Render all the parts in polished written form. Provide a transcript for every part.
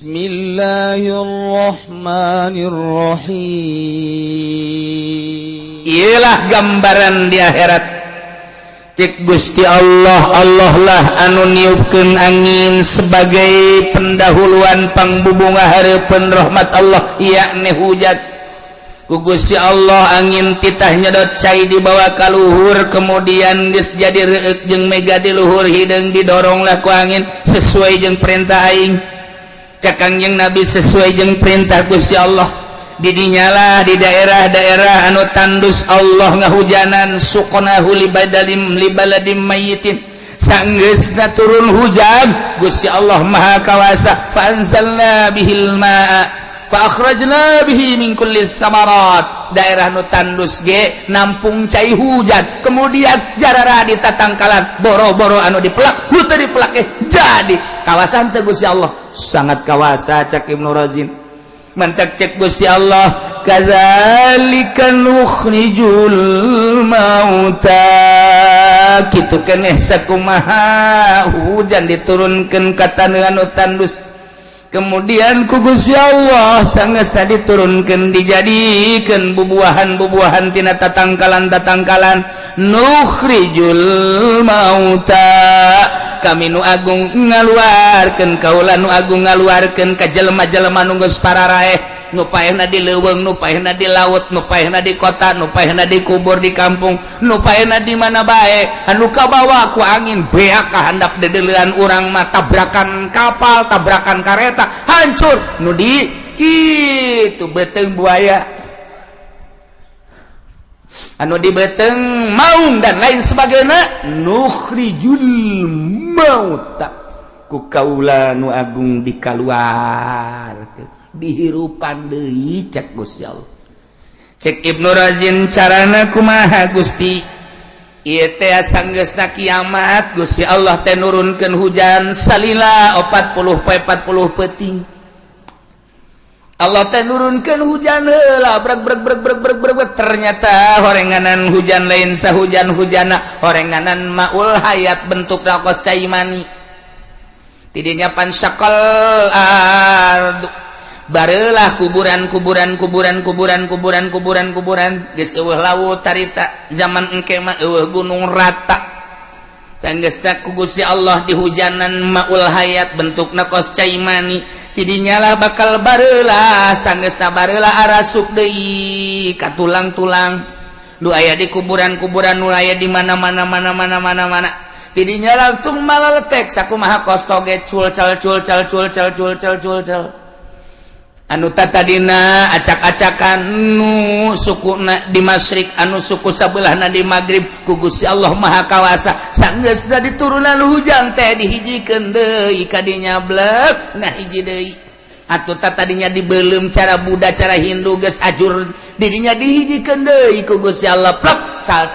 Bismillahirrahmanirrahim. Ialah gambaran di akhirat. Cek Gusti Allah, Allah lah anu niupkeun angin sebagai pendahuluan pangbubunga hareupeun rahmat Allah, yakni hujan. Ku Gusti Allah angin titah nyedot cai dibawa ka luhur, kemudian geus jadi reueuk jeung mega di luhur hideung didoronglah ku angin sesuai jeung perintah aing. Cak Kangjeng Nabi sesuai jeung perintah Gusti Allah. Didinyalah di daerah-daerah anu tandus Allah ngahujanan suqnahu libaladim mayyitin. Sanggeusna turun hujan Gusti Allah Maha Kawasa, fa anzalna bihil ma'a fa akhrajna bihi min kulli samarat. Daerah nu tandus ge nampung cai hujan, kemudian jarara ditatangkalan boro-boro anu dipelak nu teu dipelak jadi kawasan teh Gusti Allah sangat kawasa. Cak Ibnu Razin mantak cek Gusti Allah, kadzalika nukhrijul mauta, kitu keneh sakumaha hujan diturunkeun ka taneuh anu tandus, kemudian ku Gusti Allah sanggeusna diturunkeun dijadikeun bubuahan-bubuahan tina tatangkalan-tatangkalan. Nukhrijul mauta, kami nu agung ngaluarkeun, kaula nu agung ngaluarkeun ka jelema-jelema nu geus pararaeh, nu paehna di leuweung, nu paehna di laut, nu paehna di kota, nu paehna di kubur di kampung, nu paehna di mana bae, anu kabawa ku angin beak kahandap dedeleuan urang mah tabrakan kapal, tabrakan kareta, hancur. Nu di kitu beuteung buaya, anu di beteng maung dan lain sebagainya. Nukhrijul mauta, ku kaula nu agung dikaluarkeun dihirupan deui. Cek Gusti Allah. Cek Ibnu Razin carana kumaha Gusti, ieu teh sanggeusna kiamat Gusti Allah teh nurunkeun hujan salila 40 peuting. Allah teh nurunkeun hujan heula breg, ternyata horenganan hujan lain sahujan-hujana, horenganan maul hayat bentukna kos cai mani. Tidinya pansakal ardu, bareulah kuburan geus eueuh laut tarita. Zaman engke mah eueuh gunung rata. Sanggeusna ku Gusti Allah dihujanan maul hayat bentukna kos cai mani. Tidinya lah bakal bareula, sanggeusna bareula arasuk deui ka tulang-tulang nu aya di kuburan-kuburan nu aya di mana-mana. Tidinya langsung malaletek sakumaha kos toge culcal anu tatadina acak-acakan nu sukuna di masyrik, anu suku sabelahna di magrib. Ku Gusti Allah Maha Kawasa sanggeusna diturunan hujan teh dihijikeun deui ka dinya blek ngahiji deui. Atuh tatadinya dibeulem cara Buddha cara Hindu geus ajur, didinya dihijikeun deui ku Gusti Allah plek cal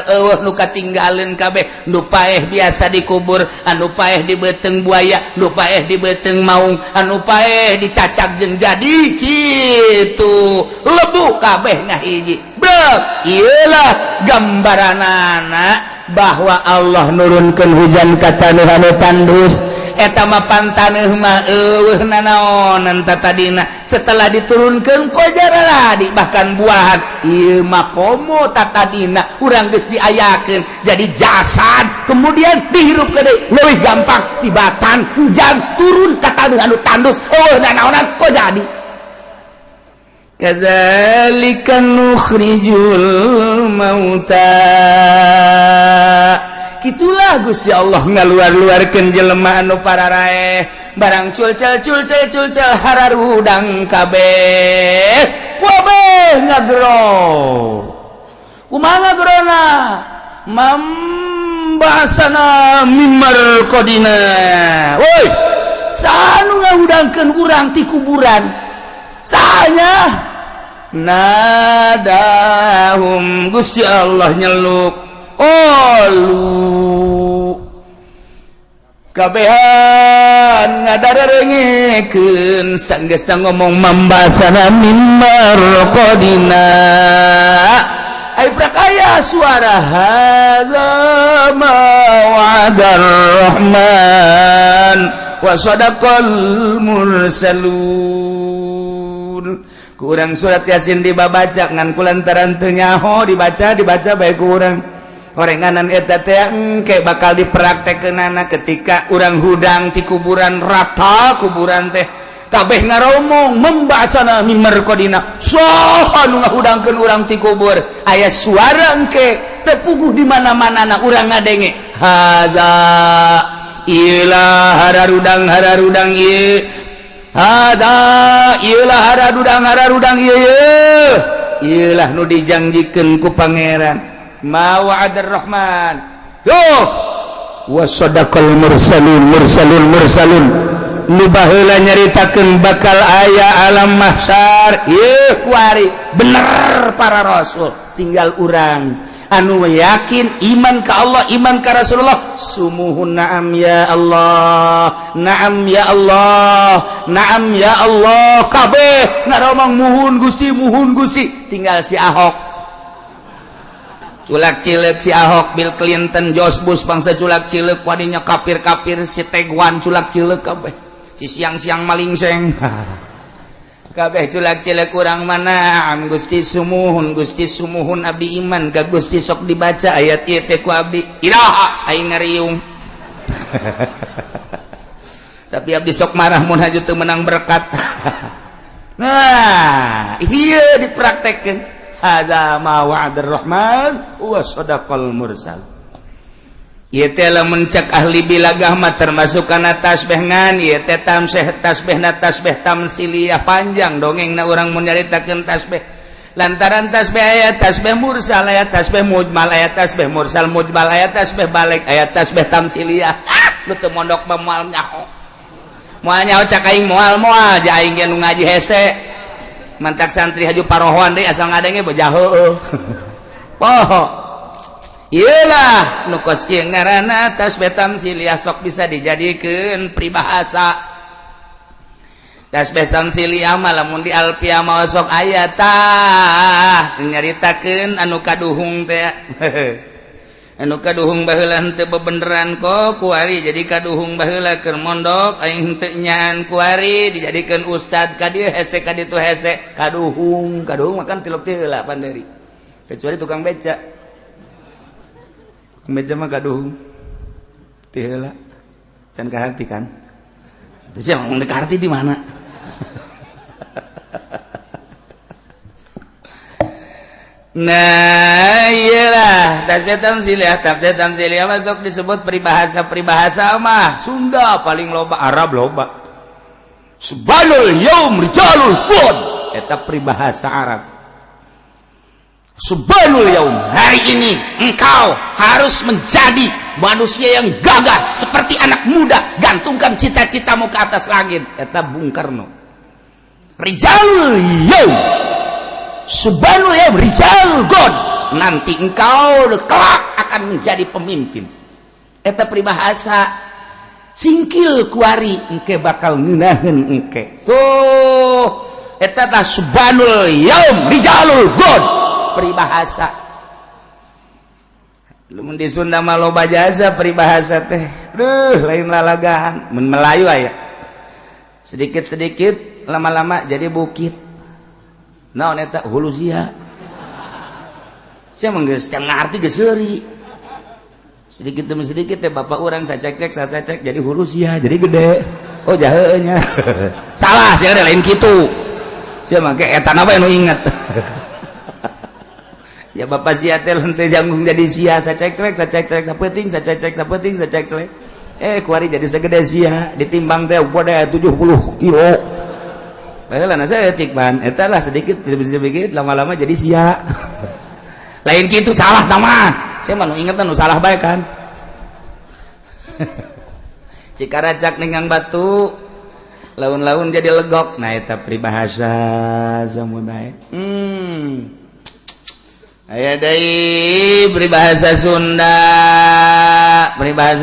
eueuh nu katinggaleun kabeh, nu paeh biasa dikubur, anu paeh di beuteung buaya, nu paeh di beuteung maung, anu paeh dicacak jeung jadi kitu lebu kabeh ngahiji brek. Ieulah gambaranana bahwa Allah nurunkeun hujan ka taneuh anu tandus. Eta mah pantaneuh mah eueuh nanaonan tatadina, setelah diturunkeun kojarala di bahkan buahan. Ieu mah komo tatadina urang geus diayakeun jadi jasad, kemudian dihirup deui leuwih gampang tibatan hujan turun ka taneuh anu tandus. Eueuh nanaonan kok jadi. Kadzalika nukhrijul mauta, kitulah Gusti Allah ngaluar-luarkeun jelema anu pararaeh, barang culcal hararudang kabeh wabeh ngagro. Kumaha ngagrona? Mambasana mimar kodina. Woi, sanu ngahudangkeun urang ti kuburan? Sanya nadahum, Gusti Allah nyeluk olu kabehan ngadarengekeun sanggeusna ngomong mambasana mimar qadina. ai prakaya suara hadza ma wa'adar rahman wa sadaqal mursalun. Kurang surat Yasin dibaca ngan kulantaran teu nyaho dibaca bae kurang. Orenganan eta teh engke bakal dipraktekeunana ketika urang hudang ti kuburan rata kuburan teh kabeh ngaromong membasana mimbar kodina soh anu ngahudangkeun urang ti kubur aya suara engke teu puguh di mana-manana urang ngadenge hadza ilah hararudang ieu hadza ilah hararudang ieu ieulah nu dijanjikeun ku pangeran ma wa'adar rahman yo wa sadaqal mursalun nu baheula nyaritakeun bakal aya alam mahsyar ieu kuari bener para rasul tinggal urang anu yakin iman ka Allah iman ka Rasulullah sumuhun na'am ya Allah na'am ya Allah kabeh ngaromong muhun Gusti tinggal si Ahok culak cileuk si Ahok Bill Clinton George Bush bangsa culak cileuk wadinya kafir si Tegwan culak cileuk kabeh si siang-siang maling seng kabeh culak cileuk urang mana Gusti sumuhun abdi iman ka Gusti sok dibaca ayat ieu teh ku abdi iraha aing ngariung tapi abdi sok marah mun haju teu menang berkat nah ieu dipraktekkeun hadza ma wa'adar rahman wa sadaqal mursal. Ieu teh lamun cek ahli bilagah mah termasuk kana tasbih ngan ieu teh tasbihna tasbih tamsiliyah panjang dongengna urang mun nyaritakeun tasbih lantaran tasbih aya tasbih mursal aya tasbih mujmal aya tasbih mursal mujmal aya tasbih balik aya tasbih tamsiliyah lu teu mondok mah moal nyaho cak aing moal ja aing nu ngaji hese mantak santri haju parohoan deh asal ngadenge bojah heueuh poho ieulah nu kos kieu ngaranna tasbih tamsiliyah sok bisa dijadikeun pribahasa tasbih tamsiliyah mah lamun di alfiah mah sok aya tah nyaritakeun anu kaduhung teh anu kaduhung baheula henteu bebeneran kok kuari jadi kaduhung baheula keur mondok aing henteu nyaan kuari dijadikeun ustad ka dieu hese ka ditu hese kaduhung makan tilok teh heula panderi kecuali tukang beca mah kaduhung teh heula can kaharti kan terus yang mau dikarti di mana nah iyalah tasbih tamsiliyah masuk disebut peribahasa mah Sunda paling loba Arab loba subhanul yaum rijalul qud eta peribahasa Arab subhanul yaum hari ini engkau harus menjadi manusia yang gagah seperti anak muda gantungkan cita-citamu ke atas langit eta Bung Karno rijalul yaum subhanul ya rijal god nanti engkau kelak akan menjadi pemimpin eta peribahasa singkil kuari engke bakal ngeunaheun engke tuh eta tah subhanul yaum rijalul god peribahasa lamun di Sunda mah loba jasa peribahasa teh lain lalagahan mun Melayu aya sedikit-sedikit lama-lama jadi bukit naon eta hulu sia sia mah geus can ngarti geus seuri sedikit demi sedikit teh bapak urang sacek jadi hulu sia jadi gede oh jaheuh nya salah sia lain kitu sia mah ge eta na bae nu inget ya bapak sia teh henteu janggung jadi sia sacek sapeting kuari jadi segede sia ditimbang teh bode 70 kilo baheula na saeutik ban eta lah sedikit lama-lama jadi sia lain kitu salah tah mah saya mah nu ingetna nu salah bae kan cikaracak ninggang batu laun-laun jadi legok nah eta peribahasa samudaya aya deui peribahasa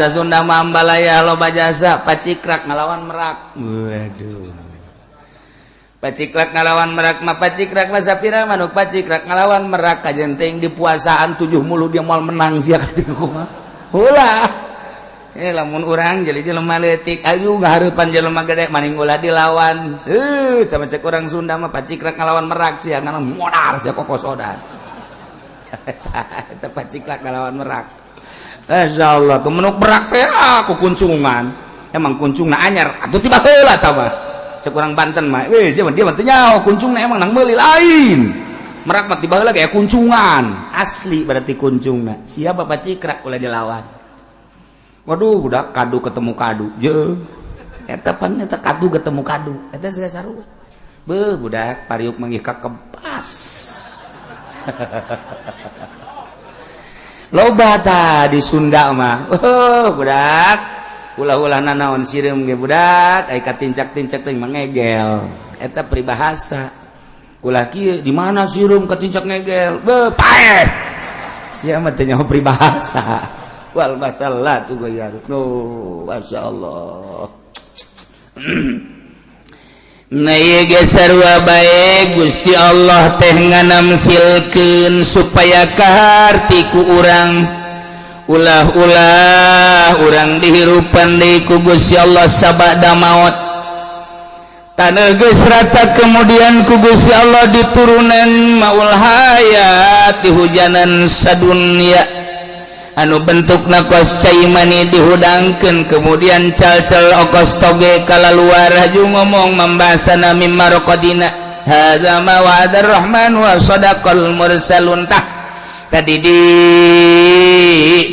Sunda mah ambalaya loba jasa pacikrak ngalawan merak waduh pacikrak ngalawan merak mah pacikrak mah sapira manuk pacikrak ngalawan merak kajenteng di puasaan 7 mulu dia moal menang sia katiku kumaha ulah lamun urang jadi jelema leutik ayu ngahareupan jelema gede maning ulah dilawan sama cek urang Sunda mah pacikrak ngalawan merak sia ngana modal sia kokosodan eta pacikrak ngalawan merak insyaallah kemenuk merak teh aku kuncungan emang kuncungna anyar atuh tiba heula tah mah cek urang Banten mah dia mah teu nyaho kuncungna emang nang meuli lain merak mah tiba heula kayak kuncungan asli berarti kuncungna sia bapak cikrak ulah dilawan waduh budak kadu ketemu kadu je eta pan eta kadu ketemu kadu eta segala sarua beuh budak pariuk manggih ka kepas loba tah di Sunda mah budak ulah-ulahna naon sireum ge budak ai katincak-tincak teh mangegel eta peribahasa ulah kieu di mana sireum katincak ngegel beuh paeh sia mah teh nyaho peribahasa wal masalatu gayar no masyaallah na ieu ge sarua bae Gusti Allah teh nganamsilkeun supaya kaharti ku urang ulah-ulah urang dihirupan deui ku Gusti Allah sabada maut tanah geus rata kemudian ku Gusti Allah diturunan maul hayat dihujanan sadunya anu bentukna kos cai mani dihudangkeun kemudian cal-cal okos toge kalaluar haju ngomong membahasana mimma raqadina hadza ma wa'adar rahman wa sadaqal mursalun tah tadi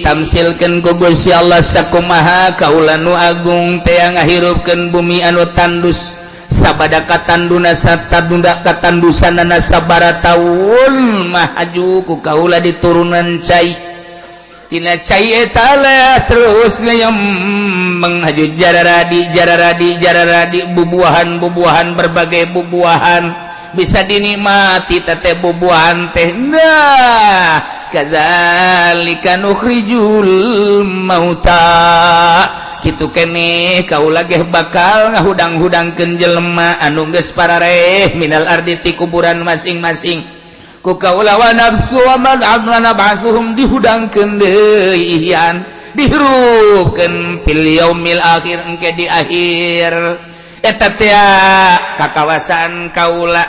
ditamsilkeun ku Gusti Allah sakumaha kaula nu agung teh ngahirupkeun bumi anu tandus sabada katanduna satadunda katandusanana sabara taun mah aju ku kaula diturunan cai tina cai eta terus ngayem haju jararadi bubuahan berbagai bubuahan bisa dinikmati teh bubuahan teh nah kadzalika nukhrijul mauta kitu keneh kaula ge bakal ngahudang-hudangkeun jelema anu geus parareh minal ardi ti kuburan masing-masing ku kaula wa nafsu wa man amana ba'suhum dihudangkeun deui ihyan dihirupkeun fil yaumil akhir engke di akhir eta teh kakawasan kaula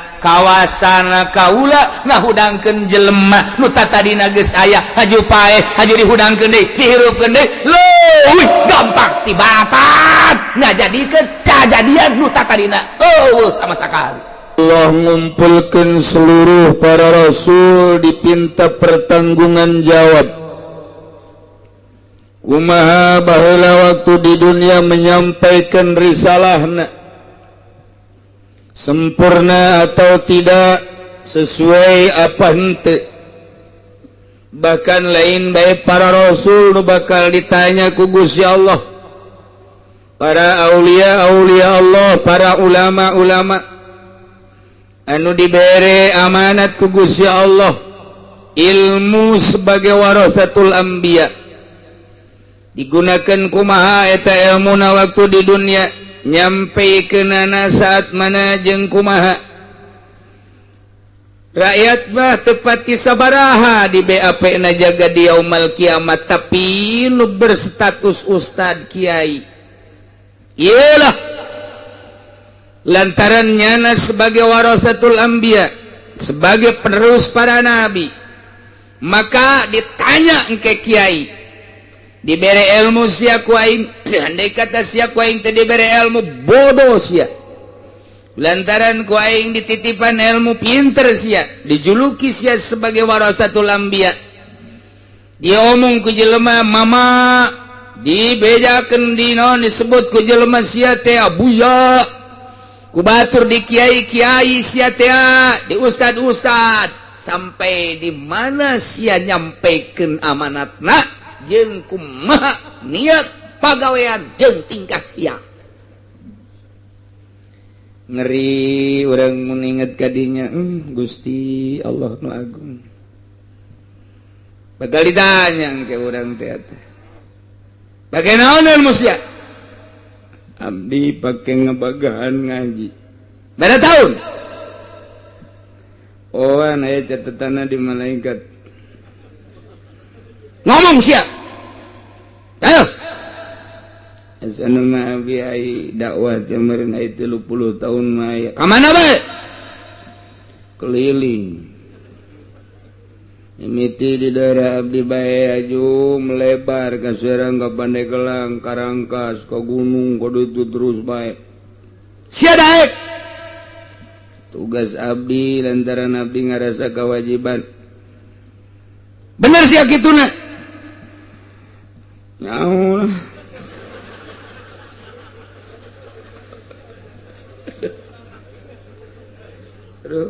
ngahudangkeun jelema nu tadina geus aya haju paeh haju dihudangkeun deui dihirupkeun deui leuwih gampang tibatan ngajadikeun kajadian nu tadina sama sakali Allah ngumpulkeun seluruh para rasul dipinta pertanggungan jawab kumaha baheula waktu di dunia menyampaikan risalahna sempurna atau tidak sesuai apa henteu bahkan lain bae para rasul nu bakal ditanya ku Gusti Allah para aulia Allah para ulama anu dibere amanat ku Gusti Allah ilmu sebagai warasatul anbiya digunakan kumaha eta ilmuna waktu di dunia nyampeikeunana saat mana jeung kumaha rakyat mah tepati sabaraha di BAP na jaga di yaumul kiamat tapi nu berstatus ustad kiai ialah lantaran nyana sebagai warasatul anbiya sebagai penerus para nabi maka ditanya engke kiai diberi ilmu sia ku aing andai kata sia ku aing teh diberi ilmu bodoh sia lantaran ku aing dititipan ilmu pinter sia dijuluki sia sebagai warasatul anbiya diomong ku jelema mama dibejakeun dina disebut ku jelema sia teh abuya ku batur di kiai-kiai sia teh di ustad-ustad sampai di mana sia nyampekeun amanatna jeung kumaha niat pagawean jeung tingkah sia ngeri urang mun inget kadinya Gusti Allah nu agung bakal ditanya ke urang teh bagaimana ilmu sia abdi pake ngabagahan ngaji beda tahun. Oh, aya catatanna di malaikat. Ngomong siap. Ayo. Asana mah abi ai dakwah teh meureun ai 30 tahun mah aya. Ka mana bae? Keliling. Mimiti di daerah abdi bae aju melebar ka Serang ka Pandeglang, Karangkas, ka gunung, kudu itu terus bae. Sia daek. Tugas abdi lantaran abdi ngarasa kewajiban. Bener sia kituna. Nyaho lah. Aduh.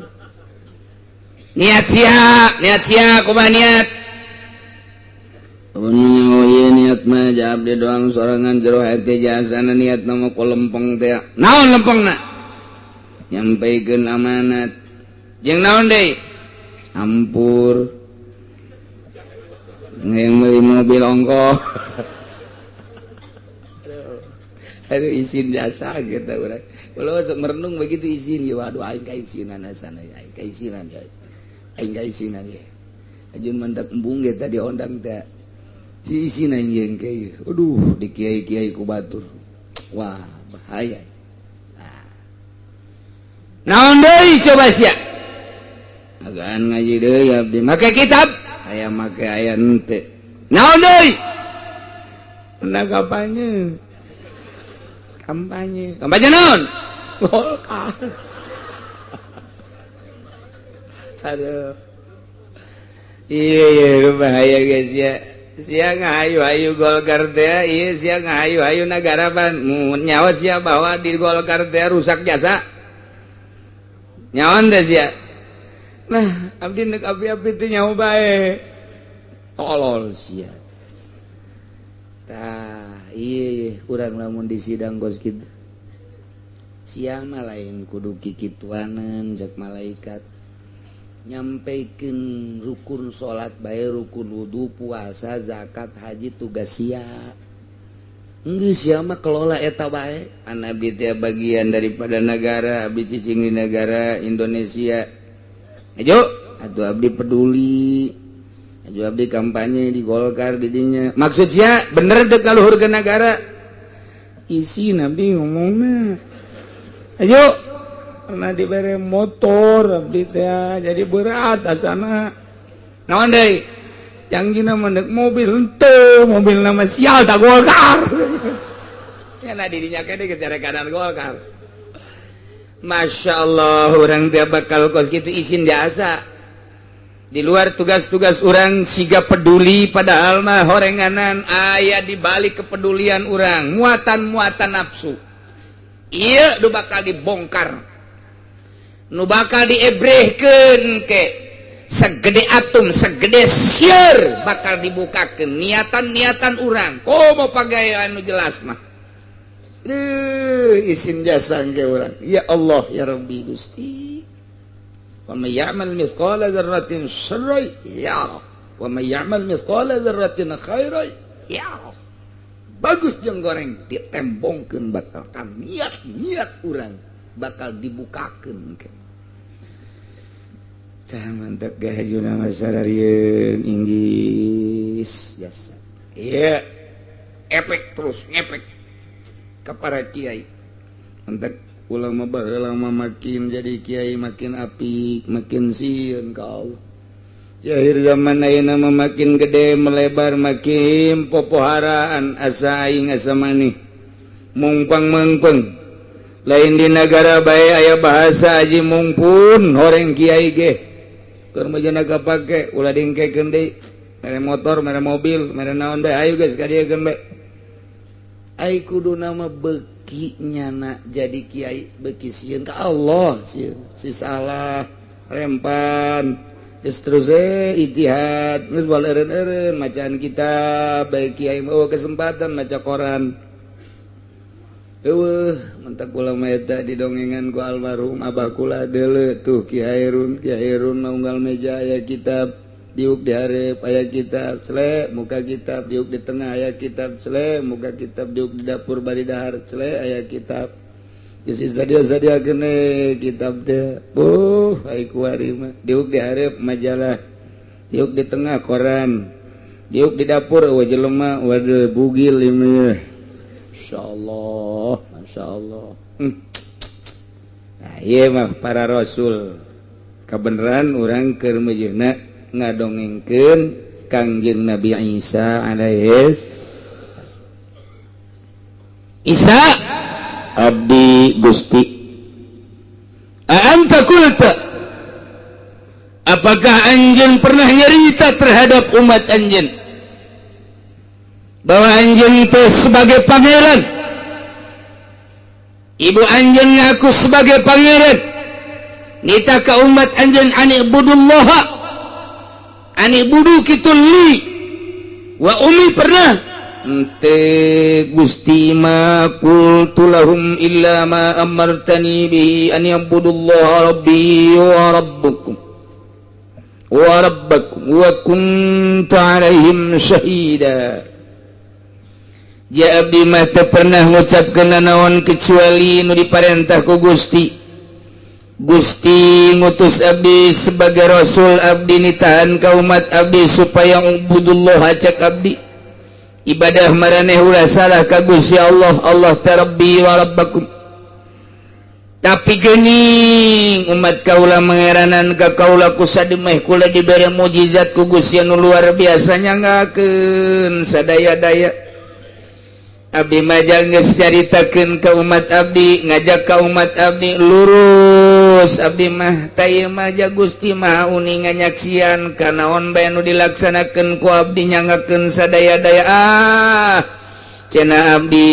Niat sia kumaha niat. Oh iya niat mah jawab dia doang sorangan jero hati jasana niat nama ko lempeng teh. Naon lempengna? Nyampaikeun amanat. Jeung naon deui? Ampur. Yang beli mobil ongkoh. Aduh izin jasa gitu urang. Kalau sok merenung begitu izin ya waduh aing ka izinan asana aing ka izinan ya. Aing ka isinan ya. Ajun mantak embung ge tadi ondang teh. Si isinan yang kayak, aduh di kiai-kiai ku batur. Wah, bahaya. Naon deui coba sia? Agaan ngaji deui abdi make kitab, aya make aya henteu. Naon deui? Pernah kampanye. Kampanye naon? Golkar. Aduh. Iya bahaya guys ya. Sia ngahayu-hayu Golkar teh, iya sia ngahayu-hayu negara ban. Nyawa sia bahwa di Golkar teh rusak jasa. Nyawan teh sia. Nah, abdi nek api-api teh nyawa bae. Tolol sia. Tah, iya urang lamun di sidang kos kitu. Sia mah lain kudu kikituanan jak malaikat. Nyampaikeun rukun salat bae rukun wudu puasa zakat haji tugas sia geus sia mah kelola eta bae an abdi teh bagian daripada negara abdi cicing di negara Indonesia ajo atuh abdi peduli ajo abdi kampanye di Golkar di dinya maksud sia bener dek kaluhurkeun negara isi nabi ngomongna ayo pernah diberi motor abdi teh jadi berat asana naon deui jangjina mendek mobil henteu mobil nama sial tak Golkar ya na dirinya kene kecerekanan Golkar Masya Allah orang teh bakal kos kitu izin biasa di luar tugas-tugas orang siga peduli padahal mah horenganan aya di balik kepedulian orang muatan-muatan nafsu ieu nu bakal dibongkar nu bakal diebrehkeun ke segede atom segede sieur bakal dibukakeun niatan-niatan urang komo pagawean nu jelas mah izin jasa ge urang ya Allah ya Rabbi Gusti wa may ya'mal mithqala dzarratin syarran yarah wa may ya'mal mithqala dzarratin khairan yarah bagus jeung goreng ditembongkeun bakal kan niat-niat urang bakal dibukakeun ke mantap gahajuna masararieun Inggris jasa iya efek terus ngefek ka para kiai mantap ulama baheula mah makin jadi kiai makin apik makin sieun ka Allah ya akhir zaman ayeuna mah makin gede melebar makin popoharaan asa aing asa maneh mungpang-mungpeng lain di negara bae aya bahasa aji mungpun horeng kiai ge keur mah kapake ulah dingkekeun deui mere motor mere mobil mere naon bae ayo geus ka dieu geun bae ai kuduna mah beuki nyana jadi kiai beuki sieun ka Allah sieun si salah rempan geus terus ijtihad geus bal eureun-eureun macaan kitab bae kiai mah kesempatan maca koran mentak ulama eta didongengan ku almarhum abah kula deuleu tuh Ki Hairun unggal meja aya kitab diuk di hareup aya kitab celek muka kitab diuk di tengah aya kitab celek muka kitab diuk di dapur bari dahar celek aya kitab sadia gene kitab teh hai kuari mah diuk di hareup majalah diuk di tengah koran diuk di dapur jelema waduh bugil ieu masyaallah nah ieu mah para rasul kabeneran urang keur mejeuna ngadongengkeun Kangjeng Nabi Isa alaihis Isa abdi Gusti anta qulta apakah anjeun pernah nyarita terhadap umat anjeun bahwa anjeun teh sebagai pangeran ibu anjeun ngaku sebagai pangeran nita ka umat anjeun ani budullah ani budu kitu li wa umi pernah ente Gusti ma qultu lahum illa ma amartani bihi an ya'budullaha rabbi wa rabbakum wa kuntu alaihim syahida ja abdi mah teu pernah ngucapkeun naon kecuali nu diparentah ku Gusti ngutus abdi sebagai rasul abdi nitahan ka umat abdi supaya ubudullah cek abdi ibadah maraneh ulah salah ka Gusti Allah tarabbi wa rabbakum tapi geuning umat kaula mangeranan ka kaula ku sademeh kula dibere mukjizat ku Gusti anu luar biasa nyangakeun sadaya-daya abdi mah geus caritakeun ka umat abdi ngajak ka umat abdi lurus abdi mah teu mah Gusti mah uning nganyaksian kanaon bae anu dilaksanakeun ku abdi nyangakeun sadaya-daya cenah abdi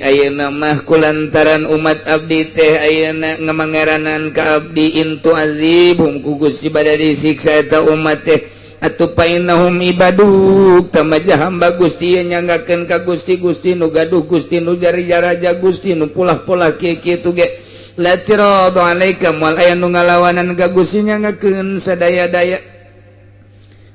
ayeuna mah kulantaran umat abdi teh ayeuna ngamangeranan ka abdi intu azibhum ku Gusti bade disiksa eta umat teh atuh painahum ibaduk tamajah hamba Gusti nyanggakeun ka Gusti nu gaduh Gusti nu jari-jaraja Gusti nu pulah-pulah kieu-kieu ge latiradu alaikam wal aya nu ngalawanan ka Gusti nyanggakeun sadaya-daya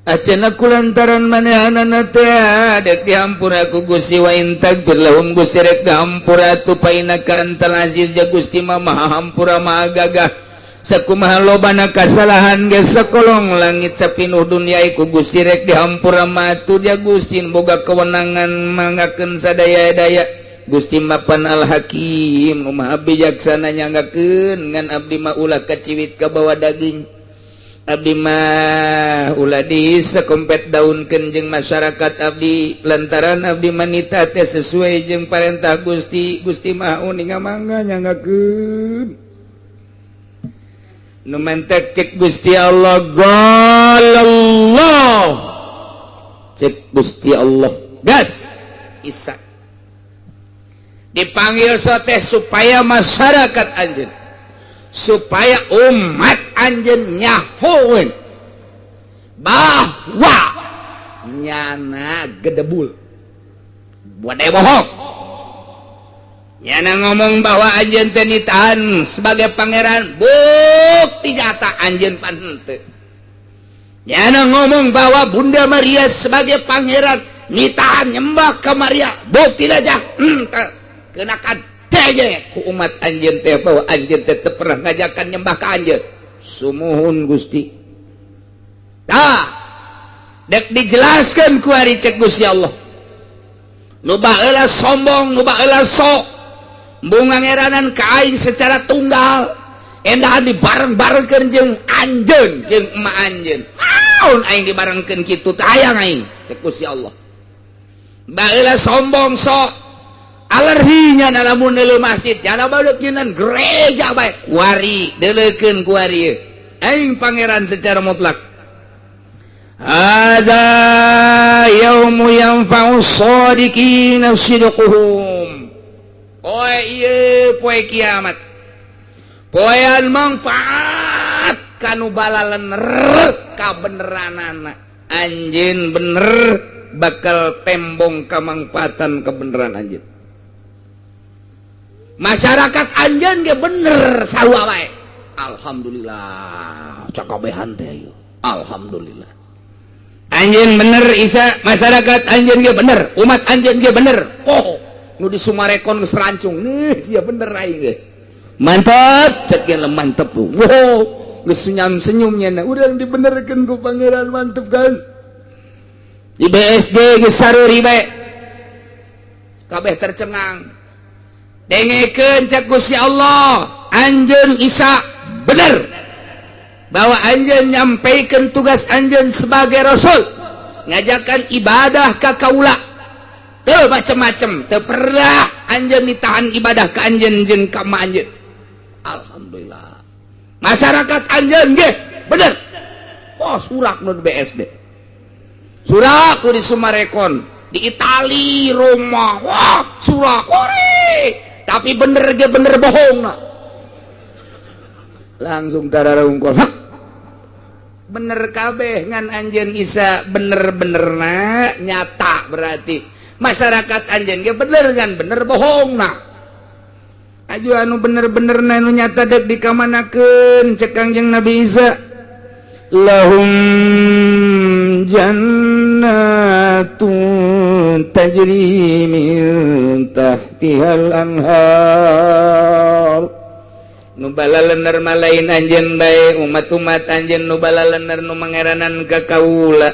acenah kulantaran manehanana teh dek dihampura ku Gusti wa intagfir lahum Gusti rek dihampura atuh painaka antal aziz ja Gusti mah maha hampura maha gagah sakumaha lobana kasalahan ge sakolong langit sapinuh dunia iku Gusti rek dihampura matu dia Gusti boga kewenangan manggakeun sadaya-daya Gusti mapan al hakim nu maha bijaksana nyanggakeun ngan abdi mah ulah kaciwit ka bawa daging abdi mah ulah disakompet daunkeun jeung masyarakat abdi lantaran abdi manita teh sesuai jeung parentah Gusti mah uning mangga nyanggakeun nu mentek cek Gusti Allah galallah cek Gusti Allah gas Isa dipanggil teh supaya masyarakat anjeun supaya umat anjeun nyahoeun bahwa nyana gedebul buat bohong nyana ngomong bahwa anjeun teh nitahan sebagai pangeran bukti nyata anjeun pan henteu nyana ngomong bahwa Bunda Maria sebagai pangeran nitahan nyembah ka Maria bukti aja kenakan teh ku umat anjeun teh bahwa anjeun teh teu pernah ngajakan nyembah ka anjeun sumuhun Gusti tah dek dijelaskeun ku ari cek Gusti Allah nu baheula sombong nu baheula sok ngeranan ka aing secara tunggal endahan dibareng-barengkeun jeung anjeun jeung emak anjeun naon aing dibarengkeun kitu teh hayang aing cek Gusti Allah baheula sombong sok alerginya na lamun neuleuh masjid jana badeuk nyeunan gereja bae kuari deuleukeun kuari aing pangeran secara mutlak hadza yaumu yanfa'us shadiqina sidquhum poe ieu poe kiamat poean manfaat kanu balalener kabeneranana anjeun bener bakal tembong kamangfaatan kebeneran anjeun masyarakat anjeun ge bener sarua wae alhamdulillah cakabehan teh alhamdulillah anjeun bener Isa masyarakat anjeun ge bener umat anjeun ge bener oh nu di Sumarekon geus rancung sia bener aing ge mantap cek ge mantep wow geus senyum-senyumnya urang dibenerkeun ku pangeran mantep kan di BSD geus sareuri bae kabeh tercengang dengekeun cek Gusti Allah anjeun Isa bener bahwa anjeun nyampaikan tugas anjeun sebagai rasul ngajakan ibadah ka kaula teu macem-macem teu pernah anjeun ditahan ibadah ka anjeun jeung ka ma anjeun alhamdulillah masyarakat anjeun ge bener oh surak nu di BSD surak nu di Sumarekon di Itali Roma wah surak ore tapi bener ge bener bohong na langsung tararungkul hak bener kabeh ngan anjeun Isa bener-benerna nyata berarti masyarakat anjeun ge bener kan bener bohong na aju anu bener-benerna anu nyata dek dikamanakeun cek Kangjeng Nabi Isa lahum jannatun tajri min tahtihal anhar nu balaleuneur mah lain anjeun bae umat-umat anjeun nu balaleuneur nu mangeranan ka kaula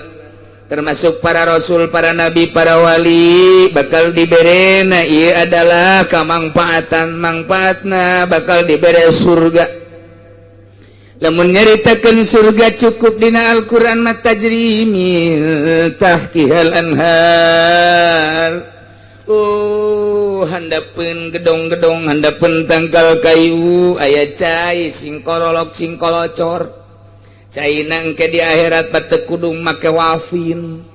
termasuk para rasul para nabi para wali bakal diberena ieu adalah kamangpaatan mangpaatna bakal dibere surga lamun nyaritakeun surga cukup dina Al-Qur'an mah tajri min tahtihal anhar handapeun gedong-gedong handapeun tangkal kayu aya cai sing korolok sing kolocor caina engke di akhirat teu kudu make wafin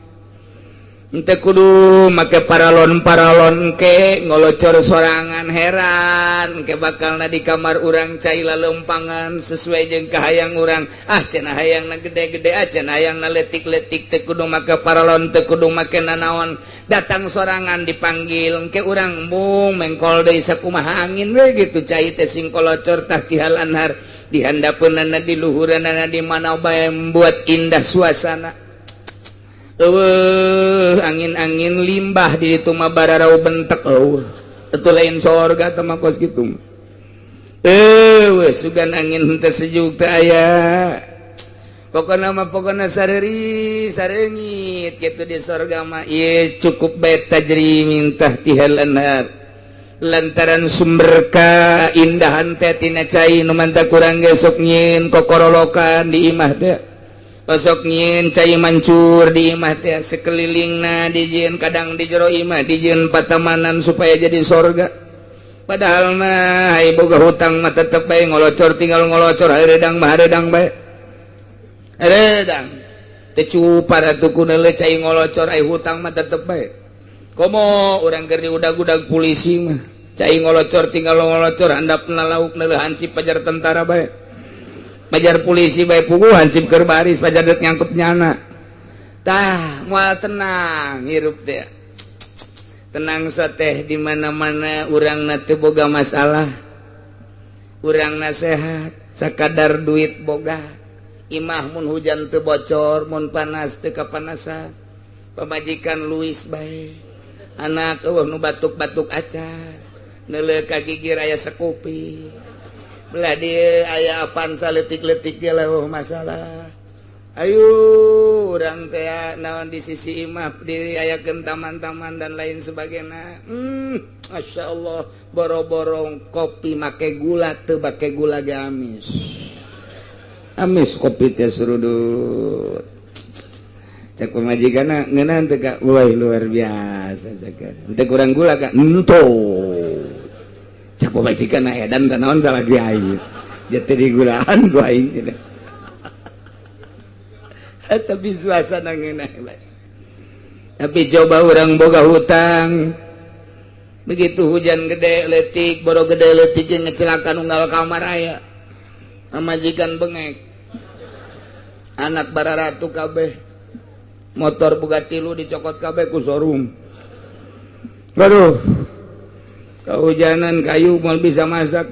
teu kudu make paralon engke ngolocor sorangan heran engke bakalna di kamar urang cai laleumpagan sesuai jeung kahayang urang cenah hayangna gede-gede cenah hayangna leutik-leutik teu kudu make paralon teu kudu make nanaon datang sorangan dipanggil engke urang mung mengkol deui sakumaha angin we gitu cai teh sing kolocor tahtihal anhar di handapeunana di luhureunana di mana bae membuat indah suasana angin-angin limbah di ditu mah bararau bentek itu lain sorga teh mah kos kitu sugan angin teu sejuk teh aya pokokna sareuri sareungit kitu di sorga mah ieu cukup bae tajri min tahtihal anhar lantaran sumber keindahan teh tina cai nu manta kurang ge sok nyieun kokorolokan di imah teh sok nyieun cai mancur di imah teh sekelilingna dijieun kadang di jero imah dijieun patamanan supaya jadi sorga padahal mah ai boga hutang mah tetep bae ngolocor tinggal ngolocor hareudang mah hareudang bae hareudang teu cupar atuh kunaon cai ngolocor ai hutang mah tetep bae komo urang keur diudag-udag polisi mah cai ngolocor tinggal ngolocor handapna lauk neuleuh hansip pajar tentara bae pajar polisi bae puguh hansip keur baris pajar deuk nyangkep nyana tah moal tenang hirup teh tenang sateh di mana-mana urangna teu boga masalah urangna sehat sakadar duit boga imah mun hujan teu bocor mun panas teu kapanasan pamajikan luis bae anak nu batuk-batuk acar neuleuh ka gigir aya sakopi belah dieu aya apansa leutik-leutik ge lah masalah ayo urang teh naon di sisi imah diayakeun taman-taman dan lain sebagainya masyaallah boro-boro kopi make gula teu make gula ge amis kopi teh serudut cek pemajikanna ngeunaan teh ka woi luar biasa cek teu kurang gula ka entut cek pemajikanna edan teh naon salah ge aing jatuh di gulaan ku aing tapi suasana ngeunah tapi coba orang boga hutang begitu hujan gede leutik boro gede leutik ngecelakan unggal kamar aya majikan bengek anak bararatu kabeh motor Bugatti lu dicokot kabeh ku showroom aduh kehujanan kayu mau bisa masak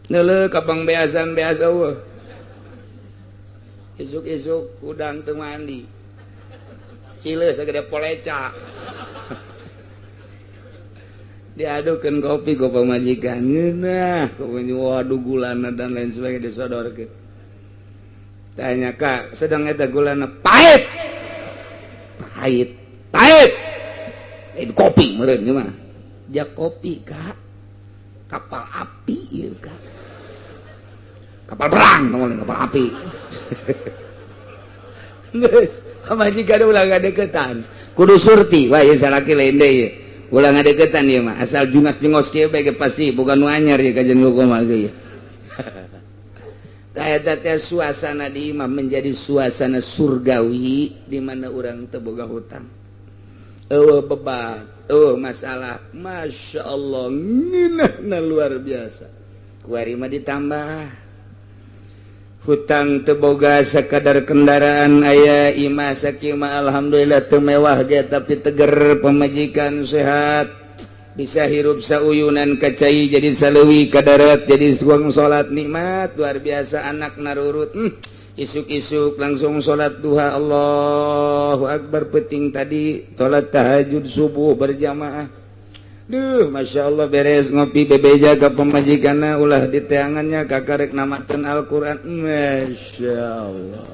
neuleuh kapang beasan beasa eueuh isuk-isuk udang teu mandi cileuh sagede poleca diadukan kopi ke pemajikan ngeunah waduh gulana dan lain sebagainya disodorkeun tanya kak sedang eta gulana pahit itu kopi meureun gimana dia kopi kak kapal api ieu kak kapal perang ngomongin kapal api geus pamajikan ulah ngadeukeutan kudu surti wah ieu salaki lain deui ieu ulah ngadeukeutan ieu mah asal jungas-jengos kieu bae pasti bukan nu anyar ieu kajen hukum ieu eta teh suasana di imam menjadi suasana surgawi di mana urang teu boga hutang eueuh beban masalah Masya Allah ngeunahna luar biasa kuari mah ditambah hutang teboga sekadar kendaraan aya imah sakimah alhamdulillah teu mewah ge tapi teger pemajikan sehat bisa hirup sauyunan kacai jadi saleuwi kadarat jadi suang salat nikmat luar biasa anak narurut isuk-isuk langsung salat duha Allahu akbar penting tadi salat tahajud subuh berjamaah duh Masya Allah beres ngopi bebeja ke pemajikanna ulah di teangannya kakarek namakeun Al-Quran Masya Allah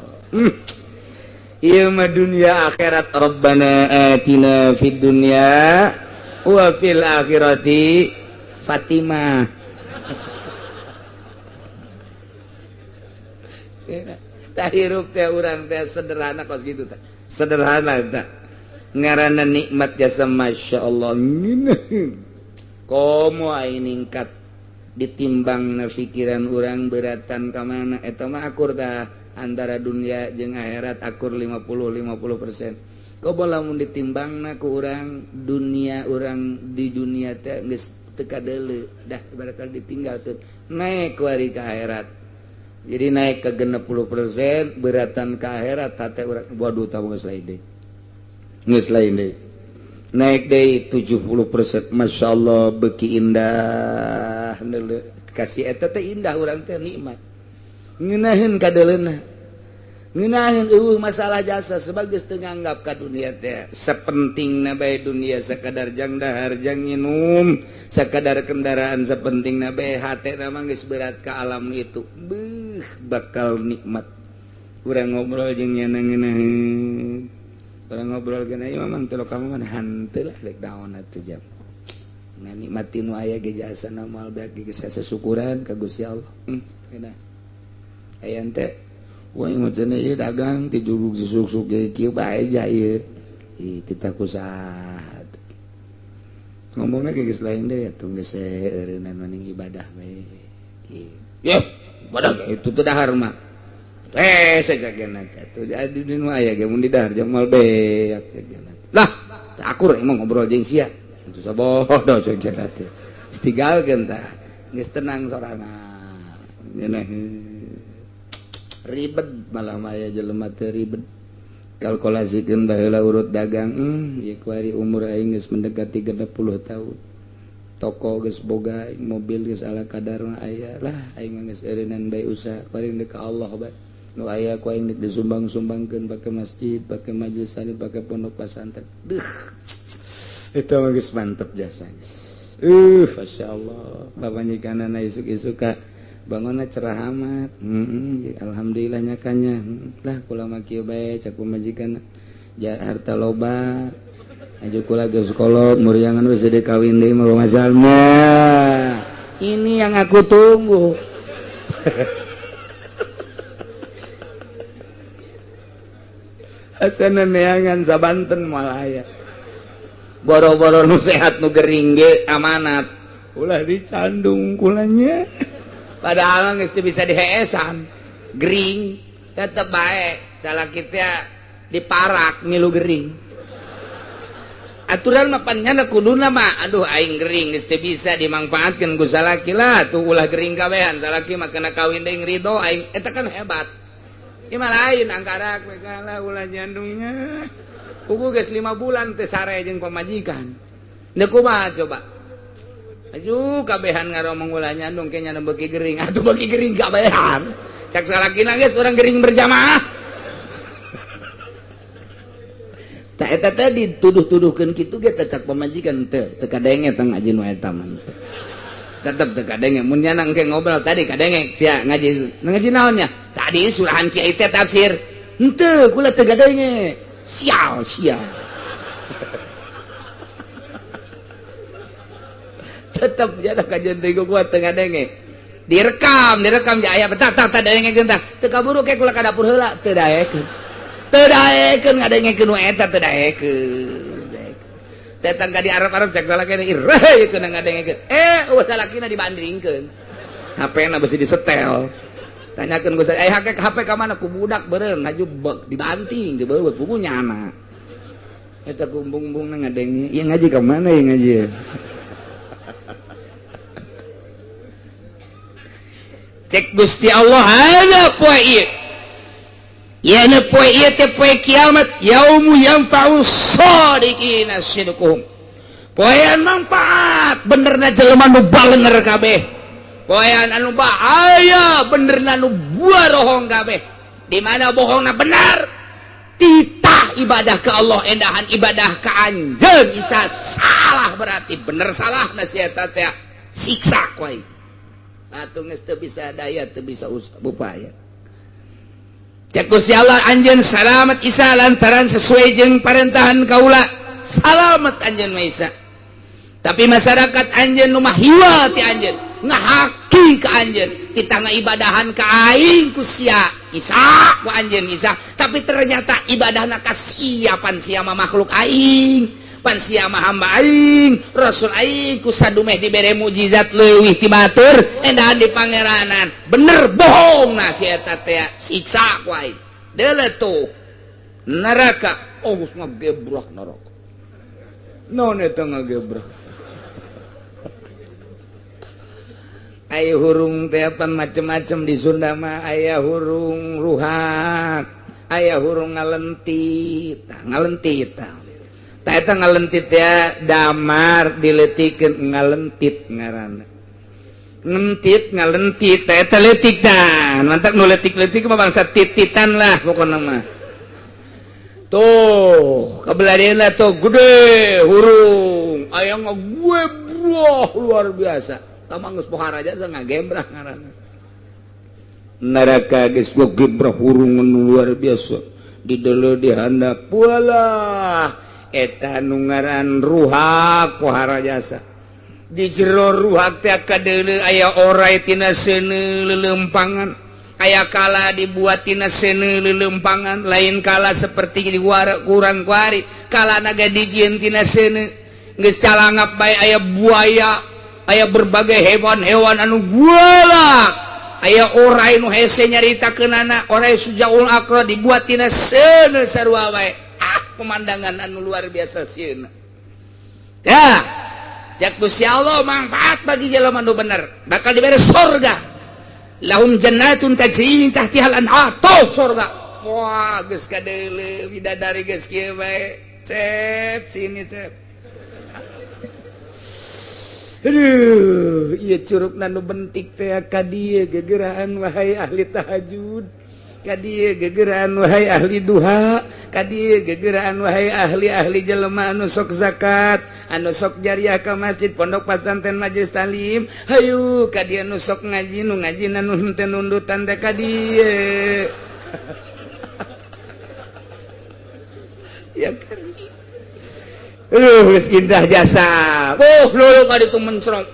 ieu mah dunia akhirat Rabbana atina fid dunya wa fil akhirati Fatimah tah hirup teh urang teh sederhana kos gitu teh sederhana teh ngaranna nikmat jasa Masya Allah komo ai ningkat ditimbangna pikiran urang beratan ka mana eta mah akur tah antara dunia jeung akhirat akur 50% komo lamun ditimbangna ku urang dunia urang di dunia teh geus teu kadeuleu dah barakal ditinggalkeun naik kuari ka akhirat jadi naik ke 60% beratan ka akhirat teh urang waduh tah geus lain deui nges lain deh naik deh 70% Masya Allah beki indah kasih eta teh indah urang teh nikmat ngeunaheun kadeleuna ngeunaheun eueuh masalah jasa sebagus teu nganggap ka dunia teh sapentingna bae dunia sakadar jang dahar jang nginum sakadar kendaraan sapentingna bae hatena mah geus berat ka alam itu beuh bakal nikmat urang ngobrol jeung nyana ngeunaheun orang ngobrol gana ieu mamang teu kamu mah hanteu lah rek daon atuh jam nganikmati nu aya ge jasana moal bae ge sasyukuran ka Gusti Allah cenah aya teh wah imah cenah ieu dagang ti jurug susuk-susuk ge kieu bae ja ieu tita kusaha ngomongna ge geus lain deui atuh geus eueureunana mending ibadah bae kieu yeuh ibadah itu teu dahar mah sejagenna atuh adi nu aya ge mun di dahar jeung moal beak sejagenna lah akur emang ngobrol jeung sia atuh sabodo sejagenna teh tinggalkeun tah geus tenang sorana ngeunah ribet malah aya jelema teh ribet kalkulasikeun baheula urut dagang ieu kuari umur aing geus mendekati 60 tahun toko geus boga mobil geus ala kadarna aya lah aing geus eureunnan bae usaha paling deuk ka Allah bae nu aya ku aing disumbang-sumbangkeun pake masjid, pake majelis salih, pake pondok pesantren. Duh. Itu mah geus mantep jasa geus. Masya Allah. Babanyikanana isuk-isuk ka bangunna cerah amat. Alhamdulillah nyakanya. Lah kula mah kieu bae cak pamajikanna. Harta loba. Aju kula geus kolot muriangan wis dikawin deui mah masalahna. Ini yang aku tunggu. Asana neangan sabanten malaya boro-boro nu sehat nu gering ge amanat ulah dicandung kulanya padahal geus teu bisa diheesan gering tetep bae salaki teh diparak milu gering aturan mah panjana kuduna mah aduh aing gering geus teu bisa dimangpaatkeun ku salaki lah tuh ulah gering kabehan salaki mah kena kawin deui ridho aing eta kan hebat. Ieu mah lain angkara megala ulah nyandungnya. Kuku geus 5 bulan teh sare jeung pamajikan. Nya kumaha coba? Aju kabehan ngaromong ulah nyandung ke nya beuki gering. Atuh beuki gering kabehan. Cak salakina geus urang gering berjamaah. Tak eta tadi tuduh-tuduhkeun kitu ge cak pamajikan teu kadenge teh ngaji nu eta mah tetep teu kadenge mun nya nang ke ngobrol tadi kadenge sia ngaji naonnya tadi surahan kiai teh tafsir henteu kula teu kadenge sial tetep jada kajian teh gua teu kadenge direkam ya aya betak daengekeun tah teu kaburu ke kula ka dapur heula teu daekeun ngadengekeun nu eta teu daekeun datang ka di Arab cek salah kene ireh itu ngadengekeun eueuh salakina dibandingkeun HP-na beusi disetel tanyakeun ku saya HP ka mana ku budak beureum ngajubek dibanting teu beubeuk ku nyana eta kumbung-bungna ngadenge ieu ngaji ka mana ieu ngaji cek Gusti Allah ada poe ieu ya na poe ieu teh poe kiamat yaumu yanfa'u shadiqina sidquhum poean manfaat benerna jelema nu balenger kabeh poean anu bahaya benerna nu bohong kabeh di mana bohongna benar titah ibadah ke Allah endahan ibadah ka anjeun isa salah berarti bener salah na si eta teh siksa ku aing atuh geus teu bisa daya teu bisa upaya cek Gusti Allah anjeun salamet isa lantaran sesuai jeung parentahan kaula salamet anjeun mah isa tapi masyarakat anjeun nu mah hiwa ti anjeun ngahaki ka anjeun kita ngaibadahan ka aing ku sia isa ku anjeun isa tapi ternyata ibadahna ka sia pan sia mah makhluk aing pan sia mah hamba aing rasul aing ku sadumeh dibere mukjizat leuwih ti batur endahan di pangeranan bener bohong na si eta teh siksa ku aing deuleu tuh neraka geus ngagebrah neraka naon eta ngagebrah aya hurung teh apa macem-macem di Sunda mah aya hurung ruhak aya hurung ngalentit tah eta ngalentit ya damar diletikeun ngalentit ngaranna ngentit ngalentit tah eta leutik tah mantap nu leutik-leutik mah bangsa tititan lah pokona mah tuh kabeladeuna tuh gede hurung aya ngagebrah luar biasa tah mah geus pohara aja ngagebrah ngaranna neraka geus ngagebrah hurung luar biasa di deuleu di handap walah eta nu ngaran ruhak pohara jasa di jero ruhak teh kadeuleu aya oray tina seuneu lelempangan aya kala dibuat tina seuneu lelempangan lain kala seperti di kurang kuari kala naga dijieun tina seuneu geus calangap bae aya buaya aya berbagai hewan-hewan anu galak aya oray nu hese nyaritakeunana oray sujaul akra dibuat tina seuneu sarua bae pemandangan anu luar biasa sieuna ya cek Gusti Allah manfaat bagi jelema nu bener bakal dibere surga lahum jannatun tajri min tahtiha al-anhar tuh surga wah geus kadeuleu bidadari geus kieu bae cep sini cep aduh ieu curugna nu bentik teh ka dieu gegeraan wahai ahli tahajud kadieu gegeraan wahai ahli duha kadieu gegeraan wahai ahli jelema anu sok zakat anu sok jariah ka masjid pondok pesantren majelis talim hayu kadieu anu sok ngaji nu ngajina nu henteu nundutan teh kadieu ya kan geus indah jasa lulu ka ditu mencrong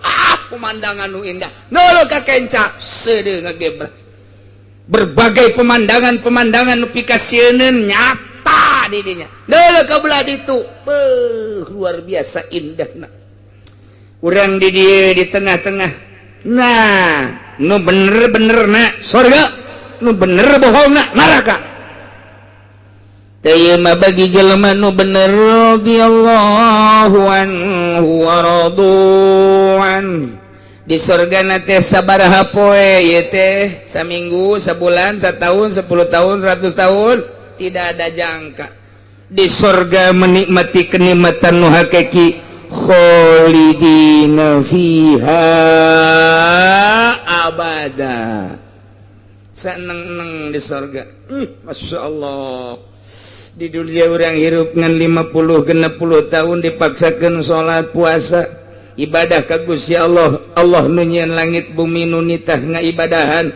pemandangan nu indah lulu ka kenca seudeu ngagebrah berbagai pemandangan nu pikasieun nyata di dinya deuleu ka belah ditu luar biasa indahna urang di dieu di tengah-tengah nah nu bener-benerna surga nu bener bohongna neraka teu mah bagi jelema nu bener radhiyallahu anhu wa radu'an di surga teh sabaraha poe ieu teh saminggu sabulan satahun 10 tahun 100 tahun tidak ada jangka di surga menikmati kenikmatan nu hakiki khalidina fiha abada seneng-neng di surga Masya Allah di dunia orang hirup ngan 50-60 tahun dipaksakan salat puasa ibadah ka Gusti Allah. Allah nu nyieun langit bumi nu nitah ngaibadahan,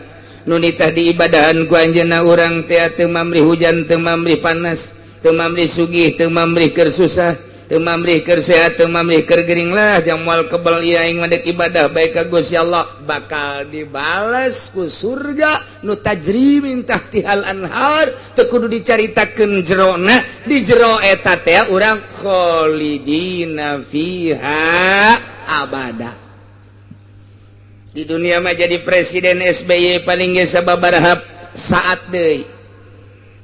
nu nitah diibadahan ku anjeunna urang teh teu mamrih hujan, teu mamrih panas, teu mamrih sugih, teu mamrih keur susah, teu mamrih keur sehat, teu mamrih keur gering lah jang moal kebal ieu aing madek ibadah bae ka Gusti Allah bakal dibalas ku surga nu tajri min tahtihal anhar, teu kudu dicaritakeun jerona, di jero eta teh urang khalidina fiha abada. Di dunia mah jadi presiden SBY paling ge sababaraha saat deui.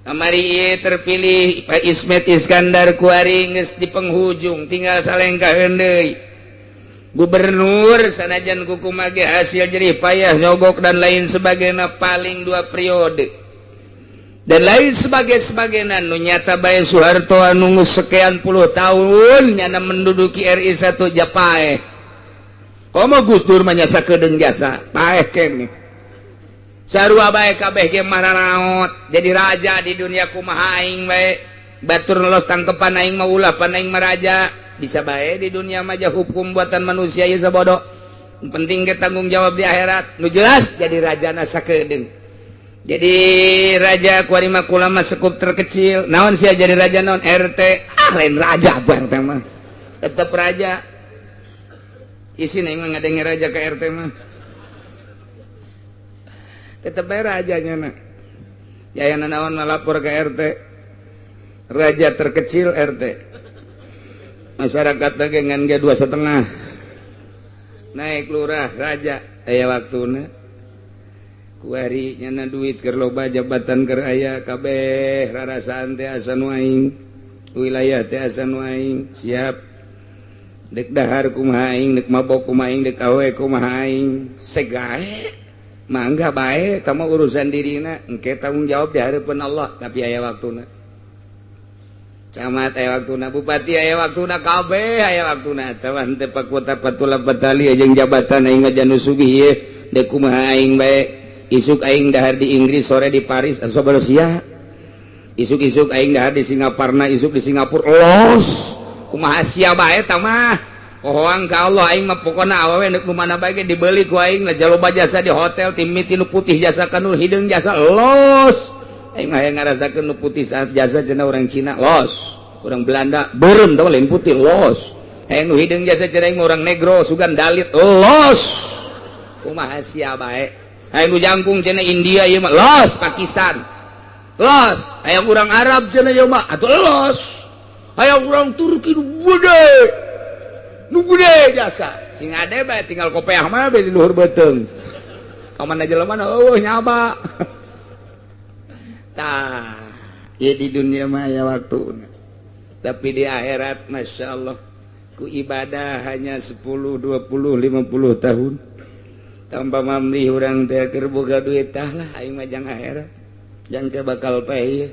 Kamari ieu terpilih Pak Ismet Iskandar kuari geus di penghujung tinggal salengkaheun deui. Gubernur sanajan kukumaha ge hasil jerih payah nyogok dan lain sebagainya paling 2 periode. Dan lain sebagainya nu nyata bae Soeharto anu sekian puluh tahun nyana menduduki RI 1 Japaeh. Komo Gus Dur manyasakeun jasa paeh kene. Sarua bae kabeh ge maranaot jadi raja di dunia kumaha aing bae batur lolos tangkepan aing mah ulah pan aing maraja bisa bae di dunia mah hukum buatan manusia ieu sabodo. Penting ge tanggung jawab di akhirat. Nu jelas jadi rajana sakedeung. Jadi raja kuari mah kula mah sekup terkecil. Naon sia jadi raja naon RT? Lain raja gua RT mah. Tetep raja. Isi nih mah ngadenge raja ke RT mah. Tetep bae rajanya na. Yayana naon lapor ke RT. Raja terkecil RT. Masyarakat lagi ngan ge 2,5. Naik lurah raja aya waktuna. Kuari nyana duit keur loba jabatan keur aya kabeh rarasaan teh asa nu aing. Wilayah teh asa nu aing. Siap. Dek dahar kumaha aing, dek mabok kumaha aing, dek awe kumaha aing. Segae mangga bae tama urusan dirina engke tanggung jawab di hareupeun Allah tapi aya waktuna. Camat aya waktuna, bupati aya waktuna, kabeh aya waktuna. Tah henteu pakota patula patali jeung jabatan aing ngajanu sugih ieu dek kumaha aing bae. Isuk aing dahar di Inggris, sore di Paris, sabar sia. Isuk-isuk aing dahar di Singaparna, isuk di Singapura. Los. Kumaha sia bae tah mah. Pohoang ka Allah aing mah pokona awewe neuk nu mana bae ge dibeli ku aing lah jaloba jasa di hotel tim miti nu putih jasa ka nu hideung jasa los. Aing mah hayang ngarasakeun nu putih saat jasa cenah urang Cina los. Urang Belanda beureum tah lain putih los. Hayang nu hideung jasa cenah aing urang negro sugan dalit los. Kumaha sia bae. Hayang nu jangkung cenah India ieu mah los, Pakistan. Los, hayang urang Arab cenah ieu mah atuh los. Hayang urang Turki nu gede jasa sing ade bae tinggal kopeah mah bae di luhur beuteung ka mana jelema nyaba tah ieu di dunia mah ya waktuna tapi di akhirat masyaallah ku ibadah hanya 10 20 50 tahun tanpa mamrih urang teh keur boga duit tah lah aing mah jang akhirat jang teh bakal paeh.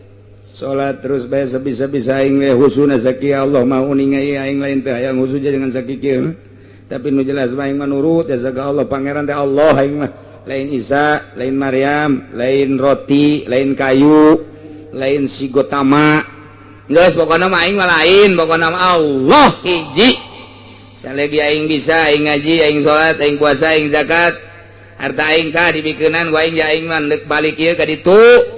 Salat terus bae sabisa-bisa aing we husuna sakieu Allah mau ningali aing lain teh hayang husuja dengan sakieu. Tapi nu jelas aing mah nurut ya ka Allah pangeran teh Allah aing mah. Lain Isa, lain Maryam, lain roti, lain kayu, lain si Gotama. Geus pokona mah aing mah lain, pokona mah Allah hiji. Salegi aing bisa aing ngaji, aing salat, aing puasa, aing zakat. Harta aing ka dibikeunan ku aing ya aing mah deuk balik ieu ka ditu.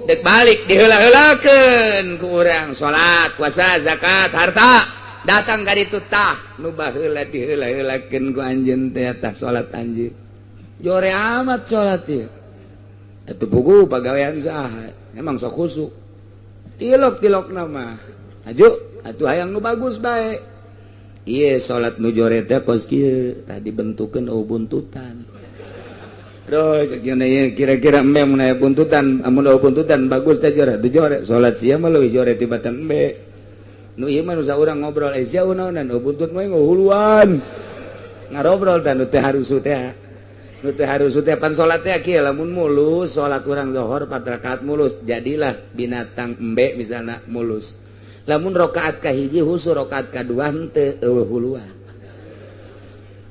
Dek balik diheula-heulakeun ku urang salat, puasa, zakat, harta datang ka ditu tah nu baheula diheula-heulakeun ku anjeun teh tah salat anjeun. Jore amat salat ieu. Atuh pugu pagawean saha? Emang sok khusuk. Tilok-tilokna mah. Atuh hayang nu bagus bae. Ieu salat nu jore teh kos kieu tadi bentukeun buntutan. Aduh, kira-kira embe mun aya buntutan, amun aya buntutan bagus teh jore, salat sia mah leuwih jore tibatan embe. Nu ieu mah nu saurang ngobrol, sia naonan, buntut mah ngahuluan. Ngarobrol tah nu teh harusu teh. Nu teh harusu teh pan salat teh kieu lamun mulus, salat urang zuhur 4 rakaat mulus, jadilah binatang embe misalna mulus. Lamun rakaat ka hiji husu, rakaat ka dua henteu eueuh huluan.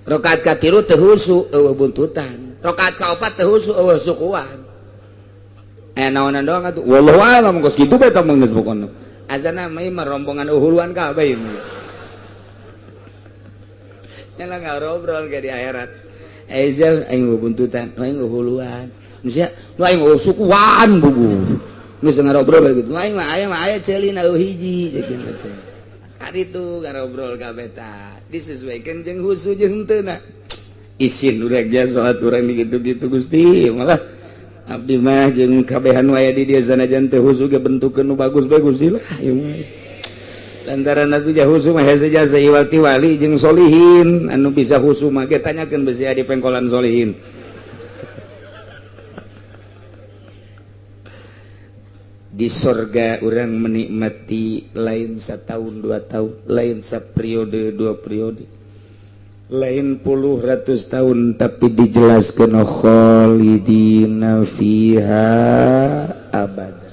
Rakaat ka tilu teu husu eueuh buntutan. Rakaat kaopat teh husu eueuh sukuan. Naonan doang atuh. Wallahu a'lam geus kitu bae tah geus pokona. azana mah rombongan uhuluan kabeh nyala ngobrol ke di akhirat Aizal aing buntutan aing uhuluan sia nu aing sukuan bubu geus ngarobrol gitu aing mah aya ceulina hiji ceuk teh kari tu ngarobrol kabeh tah disesuaikeun jeung husu jeung henteu isin urang ja salat urang dikitu-kitu Gusti malah abdi mah jeung kabehan waya di dieu sanajan teu husu ge bentukeun nu bagus-bagus Gusti lah lantaran atuh jah husu mah hese jasa iwati wali jeung solihin anu bisa husu mah ge tanyakeun besi di pengkolan solihin di surga urang menikmati lain satahun 2 tahun lain saperiode 2 periode lain puluh ratus tahun tapi dijelaskan khalidina fiha abada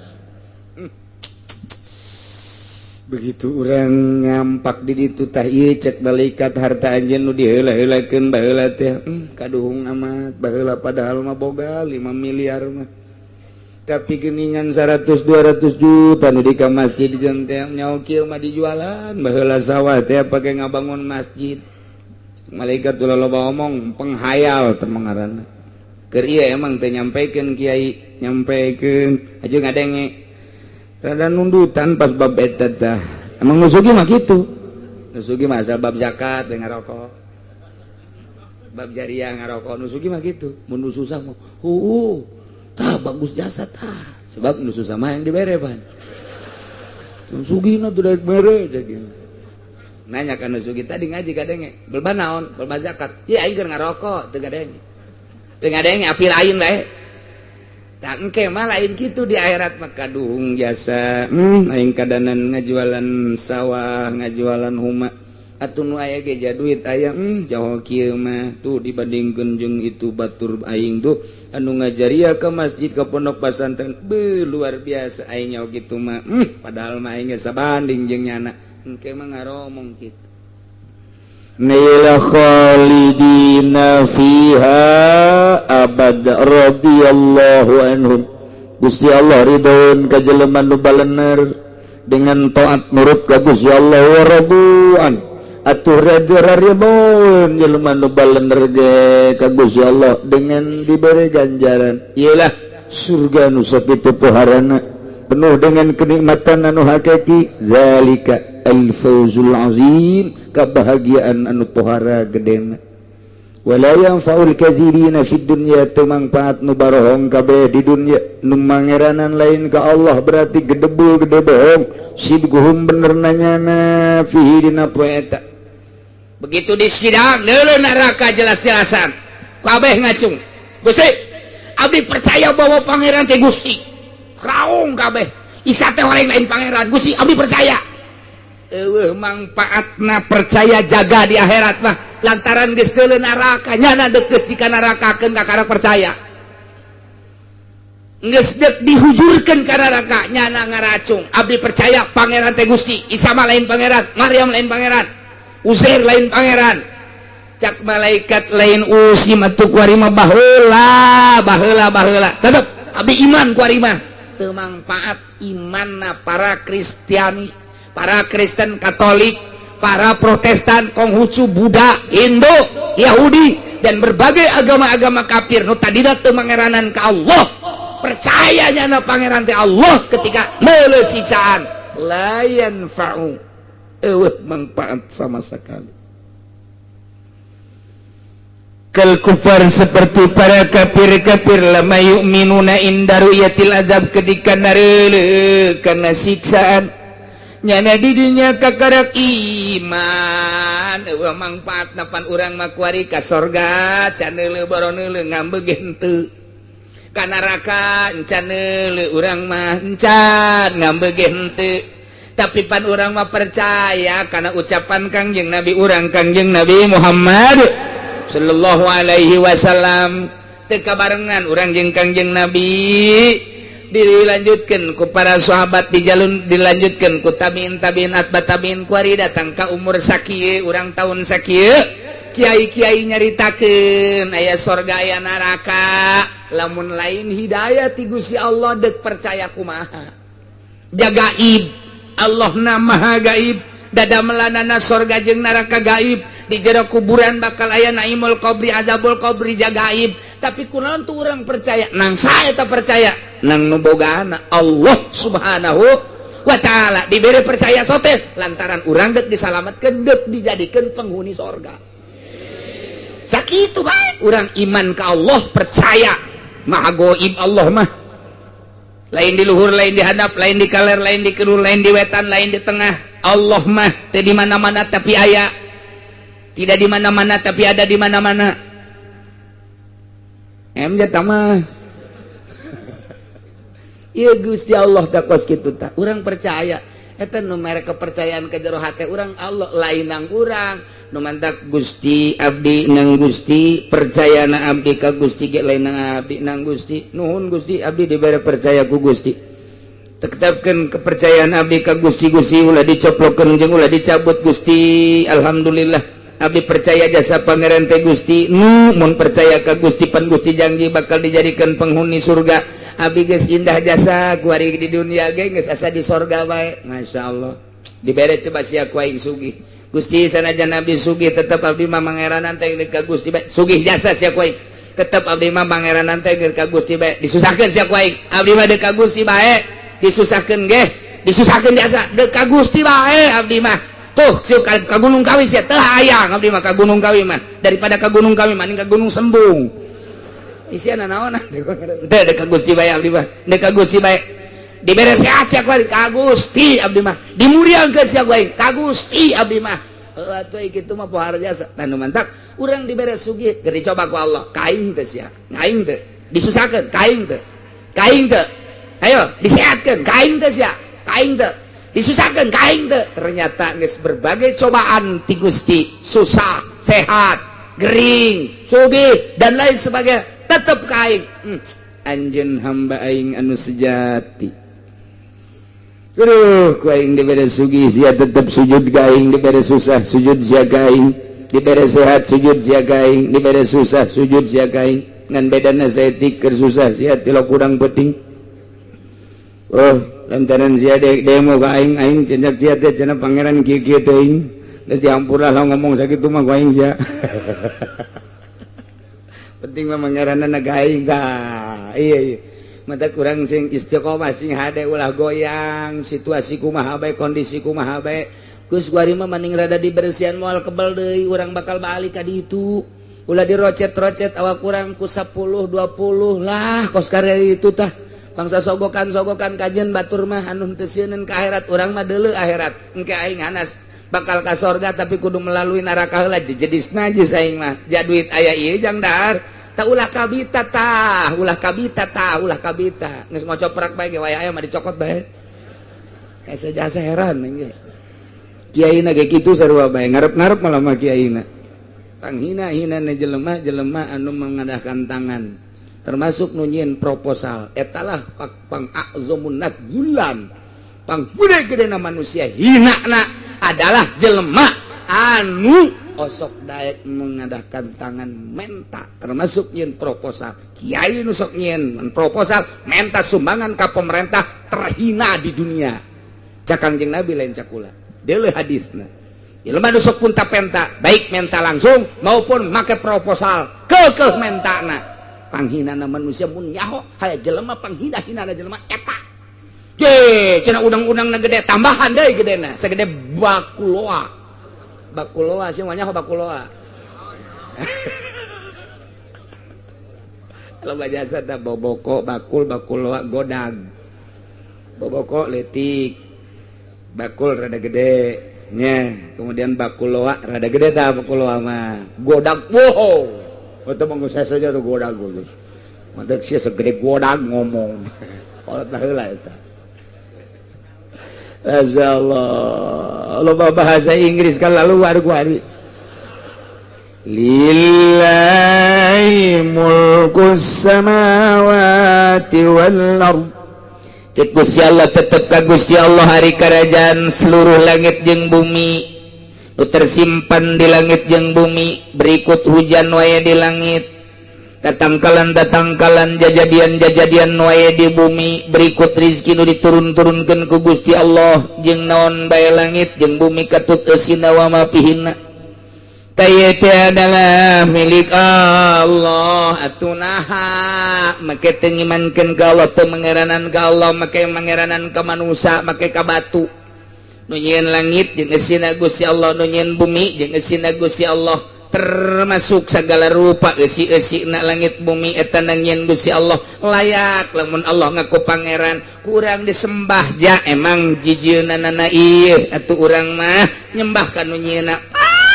begitu orang ngampak di ditu tah ieu cek malaikat harta anjeun nu diheula-heulakeun baheula teh kaduhung amat baheula padahal mah boga 5 miliar mah tapi geningan 100-200 juta nu di ka masjid jeung teh nyaho kieu mah dijualan baheula sawah teh pake ngabangun masjid malaikat ulah loba omong penghayal teh ngaranna keur ieu emang teh nyampaikeun kiai nyampaikeun aja ngadenge rada nundutan pas bab eta tah emang nusugi mah kitu nusugi mah asal bab zakat dengan ngarokok bab jariah ngarokok nusugi mah kitu mun nu susah mah tah bagus jasa tah sebab nu susah mah yang dibere pan nusugina teh daek mere ceuk nanya ka nusugi tadi ngaji kadenge belba naon belba zakat ieu aing keur ngarokok teu ngadenge api lain bae tak engke mah lain kitu di akhirat mah kaduhung jasa aing kadanan ngajualan sawah ngajualan huma atuh nu aya ge duit aya jauh kieu mah tuh dibandingkeun jeung itu batur aing tuh anu ngajariah ke masjid ke pondok pesantren luar biasa aing nyaho kitu mah padahal mah aing sabanding jeung nyana engke mah ngaromong kitu Naila khalidina fiha abada radhiyallahu anhum Gusti Allah ridhoan ka jelema nu balener dengan taat nurut ka Gusti Allah wa raduan atuh ridhoan jelema nu balener ge ka Gusti Allah dengan diberi ganjaran ialah surga nu sakitu poharana penuh dengan kenikmatan anu hakiki zalika al-fawzul azim kebahagiaan anu pohara gedena wala yanfa'ul kadzibina fid dunya teu mangpaat nu barohong kabeh di dunya nu mangeranan lain ka Allah berarti gede bohong sidguhum bener nanyana fihi dina poe eta begitu di sidang deuleu neraka jelas-jelasan kabeh ngacung Gusti abdi percaya bahwa pangeran teh Gusti raung kabeh isa teh orang lain pangeran Gusti abdi percaya manfaatna percaya jaga di akhirat mah lantaran geus deuleu neraka nyana deukeut di kana nerakakeun ka karek percaya geus deuk dihujurkeun ka neraka nyana ngaracung abdi percaya pangeran teh Gusti Isa mah lain pangeran Maryam lain pangeran Uzair lain pangeran cak malaikat lain usi matu kuari mah baheula tetep abdi iman kuari mah teu mangpaat imanna para Kristiani para Kristen Katolik, para Protestan, Konghucu, Buddha, Hindu, Yahudi, dan berbagai agama-agama kafir. Nu tadina teu mangeranan ka Allah, percayanya na pangeran teh Allah ketika meuleuh sicaan, la yanfa'u, eueuh manfaat sama sekali. Kal kufar seperti para kafir-kafir lama yu'minuna inda ru'yatil azab ketika nareuleuh kana siksaan. Nyana di dunia kakarak iman manfaat napan urang makuari ka sorga can neuleuh boro neuleuh ngambeugeun teu ka neraka encan neuleuh urang mah encan ngambeugeun teu tapi pan urang mah percaya kana ucapan Kangjeng Nabi urang Kangjeng Nabi Muhammad sallallahu alaihi wasallam teu kabarengan urang jeung Kangjeng Nabi dilanjutkan ku para sahabat dilanjutkan ku tabiin atba tabiin kuari datang ka umur sakieu urang tahun sakieu kiai-kiai nyaritakeun aya sorga aya neraka lamun lain hidayah ti Gusti Allah deuk percaya kumaha jagaib Allah maha gaib dada melanana sorga jeung neraka gaib di jero kuburan bakal aya naimul qabri azabul qabri gaib tapi kunaon tuh urang percaya nang saya tak percaya nang nu bogaana Allah subhanahu wa ta'ala diberi percaya sote lantaran urang dek disalamatkeun dek dijadikeun penghuni sorga sakitu bae urang iman ka Allah percaya maha gaib Allah mah lain di luhur lain di hadap lain di kaler lain di kidul lain di wetan lain di tengah Allah mah teu di mana-mana tapi aya tidak di mana-mana tapi ada di mana-mana tamah iya Gusti Allah tak kos kitu tah urang percaya eta nu mere kepercayaan ka jero hate urang Allah lain nang urang nu mantak Gusti abdi nang Gusti percayana abdi ka Gusti ge lain nang abdi nang Gusti nuhun Gusti abdi dibere percaya ku Gusti tetepkeun kepercayaan abdi ka Gusti Gusti ulah dicoplokeun jeung ulah dicabut Gusti alhamdulillah abdi percaya jasa pangeran teh Gusti nu mun percaya ka Gusti pan Gusti janji bakal dijadikan penghuni surga abdi geus indah jasa ku ari di dunia ge geus asa di sorga bae masyaallah dibere coba sia ku aing sugih Gusti sanajan abdi sugih tetep abdi mah mangeranan teh ka Gusti bae sugih jasa sia ku aing tetep abdi mah mangeranan teh ka Gusti bae disusahkeun sia ku aing abdi mah deuk ka Gusti bae disusahkeun ge disusahkeun jasa deuk ka Gusti bae abdi mah tuh ka Gunung Kawi sia teu hayang abdi mah ka Gunung Kawi mah daripada ka Gunung Kawi mending ka Gunung Sembung isiana naon teu deuk ka Gusti bae abdi mah deuk ka Gusti bae dibere sehat sia ku ka Gusti abdi mah dimuriangkeun sia ku ka Gusti abdi mah atuh kitu mah pohar jasa dan mantap urang dibere sugih keur dicoba ku Allah kaing teh sia kaing teh disusahkeun kaing teh ayo disehatkeun kaing teh sia kaing teh disusahkan kaing teh ternyata geus berbagai cobaan ti Gusti susah sehat gering sugih dan lain sebagainya tetep kaing anjeun hamba aing anu sejati aduh ku aing dibere sugih sia tetep sujud ka aing dibere susah sujud sia ka aing dibere sehat sujud sia ka aing dibere susah sujud sia ka aing ngan bedana saeutik keur susah sia tilok kurang penting lantaran sia demo ka aing cendak sia teh cenah pangeran kieu teh aing geus diampurlah lah ngomong sakitu mah ku aing sia penting mah mangeranana ka aing ka iya mata kurang sing istiqomah sing hade ulah goyang situasi kumaha bae kondisi kumaha bae geus kuari mah maning rada dibersihan moal kebal deui urang bakal balik ka ditu ulah dirocet-rocet awak urang ku 10 20 lah kos karya itu tah bangsa sogokan kajian batur mah anu teu sieun ka akhirat urang mah deuleu akhirat engke aing hanas bakal ka sorga tapi kudu melalui neraka heula jedis najis aing mah jaduit aya ieu jang dahar ta ulah kabita geus ngocoprak bae ge waya aya mah dicokot bae asa jasa heran engge kiaina ge kitu sarua bae ngarep-ngarep malah mah kiaina panghina-hina jelema anu mengadahkan tangan termasuk nunyin proposal etalah pang azamun nadzulan pang gede-gedena manusia hinana adalah jelema anu osok daek mengadahkan tangan menta termasuk nyin proposal kiai nu sok nyin proposal menta sumbangan ka pemerintah terhina di dunia cak Kangjeng Nabi lain cakula deuleu hadisna jelema nu sok punta penta baik menta langsung maupun make proposal keukeuh mentana panghinana manusia mun nyaho hayang jelema panghina-hinana jelema eta je cenah udang-udangna gede tambahan deui gedena sagede bakuloa sih nyaho bakuloa loba jasa da boboko bakuloa godag boboko letik bakul rada gede nya kemudian bakuloa rada gede tah bakuloa mah godag wow atau mengusah saja tuh godag guys, madak sih segede godag ngomong, kalau tahulah itu. Masyaallah, lo bahasa Inggris kan lalu waru-waru. Lillahi mulkus samawati wal ard. Cek Gusti Allah tetep ka Gusti Allah hari kerajaan seluruh langit jeung bumi. Tersimpan di langit jeung bumi berikut hujan waya di langit datangkalan jajadian nuaya di bumi berikut rizki nu diturun-turunkeun ku Gusti Allah jeung naon bae langit jeung bumi katut eusina wa ma fihinna taya teh adalah milik Allah atunaha make teu ngimankeun ka Allah teu mangeranan ka Allah make mangeranan ka manusia make ka batu nu nyieun langit jeung eusina Gusti Allah nu nyieun bumi jeung eusina Gusti Allah termasuk segala rupa esi-esina langit bumi eta nangieun Gusti Allah layak lamun Allah ngaku pangeran kurang disembah ja emang jijieunana ieu atuh urang mah nyembah ka nu nyieunna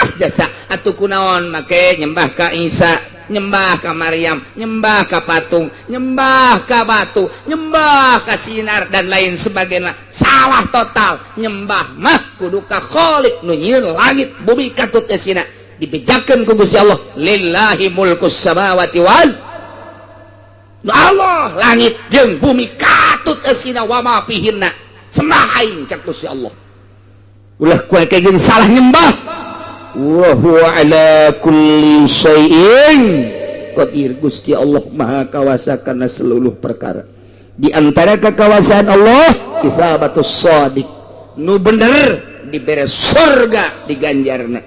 pas jasa atuh kunaon make nyembah ka Isa nyembah ka Maryam nyembah ka patung nyembah ka batu nyembah ka sinar dan lain sebagainya salah total nyembah mah kudu ka Khaliq nu nyieun langit bumi katut esina dibejakeun ku Gusti Allah lillahi mulkus samawati wal Allah langit jeung bumi katut eusina wa ma fihinna sembah aing cak Gusti Allah ulah kuat kayak salah nyembah wa huwa ala kulli syai'in qadir Gusti Allah maha kawasa kana seluruh perkara di antara kekawasaan Allah ithabatus shadiq nu bener dibere surga di ganjarna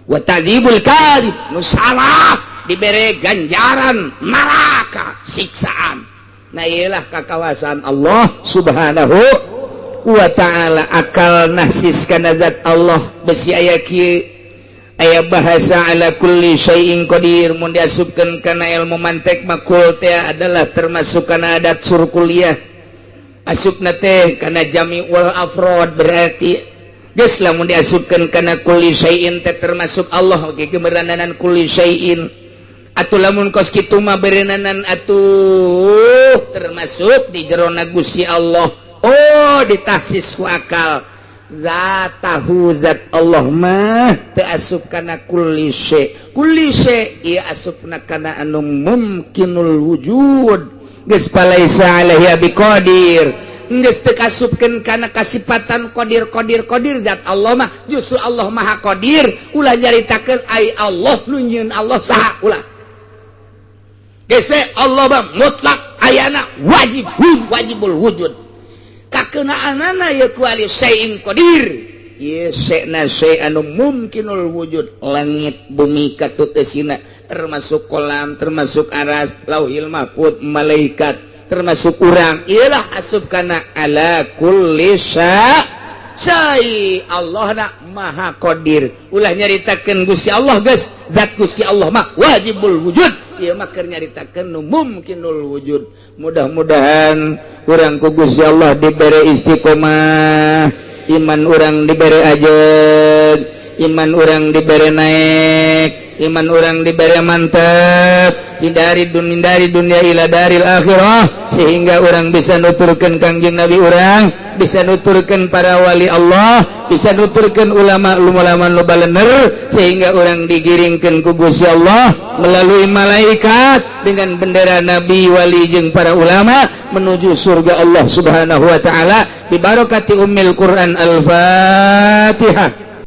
wa tadzibul kadzib nu salah dibere ganjaran neraka siksaan nah ialah kekawasaan Allah subhanahu wa ta'ala akal nahsis kana zat Allah besi aya kieu aya bahasa ala kulli syai'in qadir mun diasupkeun kana ilmu mantek makul teh adalah termasuk kana adat surkuliah asupna teh kana jami'ul afrad berarti geus lamun diasupkeun kana kulli syai'in teh termasuk Allah ge beurananan kulli syai'in atuh lamun kos kitu mah beurananan atuh termasuk di jerona Gusti Allah oh ditahsis ku akal zatahu zat Allah mah teu asup kana kulli syai' ieu asupna kana anu mumkinul wujud geus palaisa alaihi biqadir geus teu kasupkeun kana kasifatan qadir zat Allah mah justru Allah maha qadir ulah nyaritakeun ai Allah nu nyieun Allah saha ulah geus Allah mah mutlak ayana wajibul wujud kakenaanana ya kuali syai'in qadir ieu syai'na syai'anu mumkinul wujud langit bumi katut eusina termasuk kolam termasuk aras lauhil mahfuz malaikat termasuk urang ialah asup kana ala kulli syai Allah na maha qadir ulah nyaritakeun Gusti Allah geus zat Gusti Allah mah wajibul wujud ieu mah keur nyaritakeun nu mumkinul wujud mudah-mudahan urang ku Gusti Allah dibere istiqomah iman urang dibere ajeud iman urang dibere naik iman urang dibere mantep hindari dunia ila daril akhirah sehingga orang bisa nuturkan kangjeng Nabi orang bisa nuturkan para wali Allah bisa nuturkan ulama nu balener sehingga orang digiringkan ku Gusti Allah melalui malaikat dengan bendera Nabi wali jeung para ulama menuju surga Allah subhanahu wa ta'ala bi barakati ummil Quran al-Fatihah.